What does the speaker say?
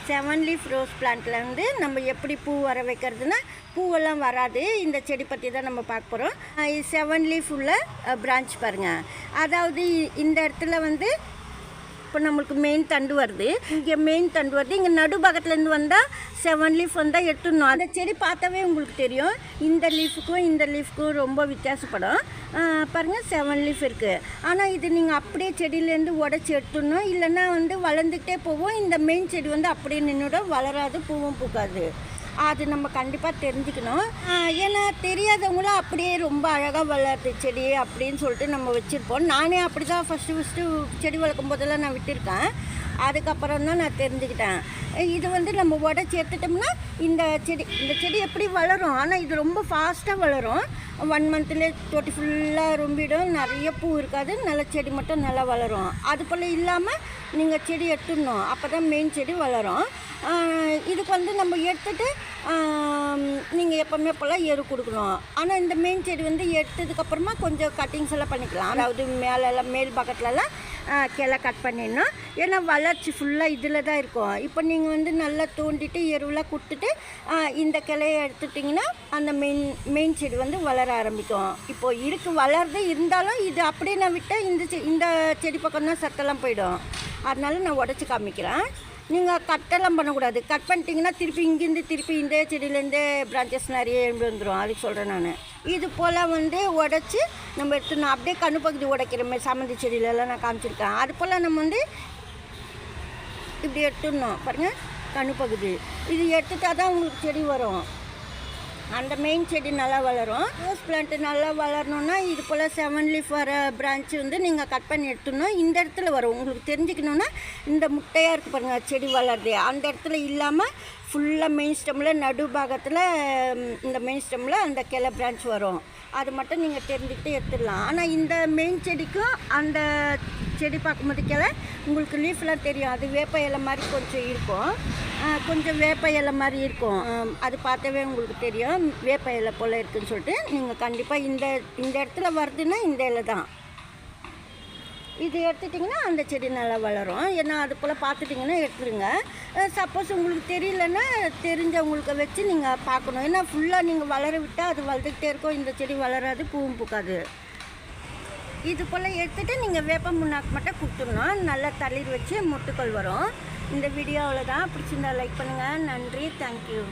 7 leaf rose பிளான்ட்டில் வந்து நம்ம எப்படி பூ வர வைக்கிறதுனா பூவெல்லாம் வராது. இந்த செடி பற்றி தான் நம்ம பார்க்க போகிறோம். 7 லீஃப் உள்ள பிரான்ச் பாருங்கள். அதாவது இந்த இடத்துல வந்து இப்போ நம்மளுக்கு மெயின் தண்டு வருது, இங்கே மெயின் தண்டு வருது, இங்கே நடுபாகத்துலேருந்து வந்தால் 7 லீஃப் வந்தால் எடுத்துடணும். அந்த செடி பார்த்தாவே உங்களுக்கு தெரியும் இந்த லீஃபுக்கும் இந்த லீஃபுக்கும் ரொம்ப வித்தியாசப்படும். பாருங்கள் 7 லீஃப் இருக்குது. ஆனால் இது நீங்கள் அப்படியே செடியிலேருந்து உடச்சி எடுத்துடணும், இல்லைன்னா வந்து வளர்ந்துக்கிட்டே போவோம். இந்த மெயின் செடி வந்து அப்படியே நின்றுடும், வளராது, பூவும் பூக்காது. அது நம்ம கண்டிப்பாக தெரிஞ்சுக்கணும். ஏன்னா தெரியாதவங்களும் அப்படியே ரொம்ப அழகாக வளருது செடி அப்படின்னு சொல்லிட்டு நம்ம வச்சுருப்போம். நானே அப்படி தான் ஃபஸ்ட்டு செடி வளர்க்கும் போதெல்லாம் நான் விட்டுருக்கேன். அதுக்கப்புறம் தான் நான் தெரிஞ்சுக்கிட்டேன். இது வந்து நம்ம உடச்சி எடுத்துட்டோம்னா இந்த செடி எப்படி வளரும், ஆனால் இது ரொம்ப ஃபாஸ்ட்டாக வளரும். 1 மந்த்லேயே தொட்டி ஃபுல்லாக ரொம்பிடும், நிறைய பூ இருக்காது, நல்ல செடி மட்டும் நல்லா வளரும். அது போல் இல்லாமல் நீங்கள் செடி எடுத்துடணும், அப்போ தான் மெயின் செடி வளரும். இதுக்கு வந்து நம்ம எடுத்துகிட்டு நீங்கள் எப்போவுமே போல் எரு கொடுக்கணும். ஆனால் இந்த மெயின் செடி வந்து எடுத்ததுக்கப்புறமா கொஞ்சம் கட்டிங்ஸ் எல்லாம் பண்ணிக்கலாம். அதாவது மேலெல்லாம் மேல் பக்கத்துலலாம் கிளை கட் பண்ணிடணும். ஏன்னா வளர்ச்சி ஃபுல்லாக இதில் தான் இருக்கும். இப்போ நீங்கள் வந்து நல்லா தோண்டிட்டு எருவெலாம் கொடுத்துட்டு இந்த கிளையை எடுத்துட்டிங்கன்னா அந்த மெயின் செடி வந்து வளர ஆரம்பிக்கும். இப்போது வளருது, இருந்தாலும் இது அப்படியே நான் விட்டால் இந்த செடி பக்கம் தான் சத்தெல்லாம் போயிடும். அதனால நான் உடச்சி காமிக்கிறேன். நீங்கள் கட்டெல்லாம் பண்ணக்கூடாது. கட் பண்ணிட்டீங்கன்னா திருப்பி இங்கேருந்து திருப்பி இந்த செடியிலேருந்தே பிரான்ச்சஸ் நிறைய எழுந்து வந்துடும். அதுக்கு சொல்கிறேன் நான். இது போல் வந்து உடச்சி நம்ம எடுத்துடணும். அப்படியே கண்ணு பகுதி உடைக்கிற மாதிரி சாமந்தி செடியிலலாம் நான் காமிச்சிருக்கேன். அது போல் நம்ம வந்து இப்படி எடுத்துடணும். பாருங்கள், கண்ணு பகுதி இது எடுத்துட்டால் தான் உங்களுக்கு செடி வரும். அந்த மெயின் செடி நல்லா வளரும். ரோஸ் பிளான்ட்டு நல்லா வளரணுன்னா இது போல் 7 லீஃப் வர பிரான்ச்சு வந்து நீங்கள் கட் பண்ணி எடுத்துடணும். இந்த இடத்துல வரும். உங்களுக்கு தெரிஞ்சுக்கணுன்னா இந்த முட்டையாக இருக்குது பாருங்கள் செடி வளருது, அந்த இடத்துல இல்லாமல் ஃபுல்லாக மெயின் ஸ்டெம்மில் நடுபாகத்தில் இந்த மெயின் ஸ்டெம்மில் அந்த கிளை பிரான்ச் வரும். அது மட்டும் நீங்கள் தெரிஞ்சுக்கிட்டு எடுத்துடலாம். ஆனால் இந்த மெயின் செடிக்கும் அந்த செடி பார்க்கும்போது கிளை உங்களுக்கு லீஃப்லாம் தெரியும். அது வேப்ப இலை மாதிரி கொஞ்சம் இருக்கும், கொஞ்சம் வேப்ப இலை மாதிரி இருக்கும். அது பார்த்தாவே உங்களுக்கு தெரியும் வேப்ப இலை போல் இருக்குதுன்னு சொல்லிட்டு. நீங்கள் கண்டிப்பாக இந்த இடத்துல வருதுன்னா இந்த இலை தான். இது எடுத்துட்டிங்கன்னா அந்த செடி நல்லா வளரும். ஏன்னா அது போல் பார்த்துட்டிங்கன்னா எடுத்துருங்க. சப்போஸ் உங்களுக்கு தெரியலன்னா தெரிஞ்சவங்களுக்கு வச்சு நீங்கள் பார்க்கணும். ஏன்னா ஃபுல்லாக நீங்கள் வளர விட்டால் அது வளர்ந்துக்கிட்டே இருக்கும், இந்த செடி வளராது, பூவும் பூக்காது. இது போல் எடுத்துகிட்டு நீங்கள் வேப்ப முன்னாக்கு மட்டும் கொடுத்துடணும். நல்லா தளிர் வச்சு முட்டுக்கள் வரும். இந்த வீடியோ அவ்வளோதான். பிடிச்சிருந்தா லைக் பண்ணுங்கள். நன்றி, தேங்க்யூ.